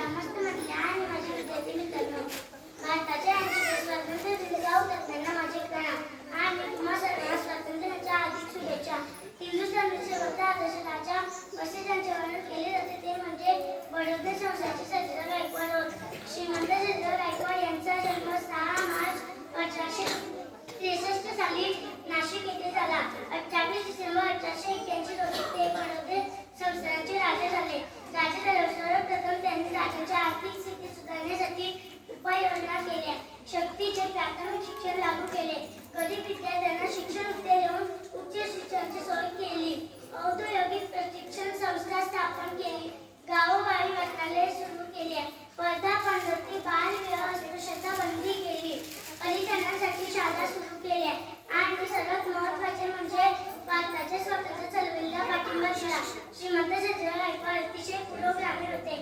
नमस्ते म्हटले आणि माझे विद्यार्थी मित्रांनो, भारताच्या 80 स्वातंत्र्य दिनाच्या हुतात्म्यांना माझे प्रणाम आणि तुम्हा सर्वांना स्वातंत्र्य दिनाच्या हार्दिक शुभेच्छा. हिंदुस्थानचे शेवटच्या आदर्शाच्या वसे ज्यांचे वर्णन केले जाते ते म्हणजे बडोदे संस्थानचे सर्जेराव गायकवाड होत. श्रीमंत सर्जेराव गायकवाड यांचा जन्म 6 मार्च 1863 साली नाशिक येथे झाला. 28 डिसेंबर 1881 रोजी ते बडोदे संस्थानाचे राजा झाले. राजा सर्वप्रथम त्यांनी राज्याची आर्थिक स्थिती सुधारण्यासाठी उपाययोजना केल्या. सक्तीचे प्राथमिक शिक्षण लागू केले. गरीब विद्यार्थ्यांना शिक्षण देऊन उच्च शिक्षणाची सोय केली. औद्योगिक प्रशिक्षण संस्था स्थापन केली. गावोगावी वाचनालये सुरू केली. स्पर्धा पद्धती बालविवाह अस्पृश्यता बंदी केली. दलितांसाठी शाळा सुरू केल्या आणि सर्वात महत्त्वाचे म्हणजे भारताच्या स्वातंत्र्य चळवळीला पाठिंबा दिला. श्रीमंत सर्जेराव गायकवाड अतिशय पुरोगामी होते.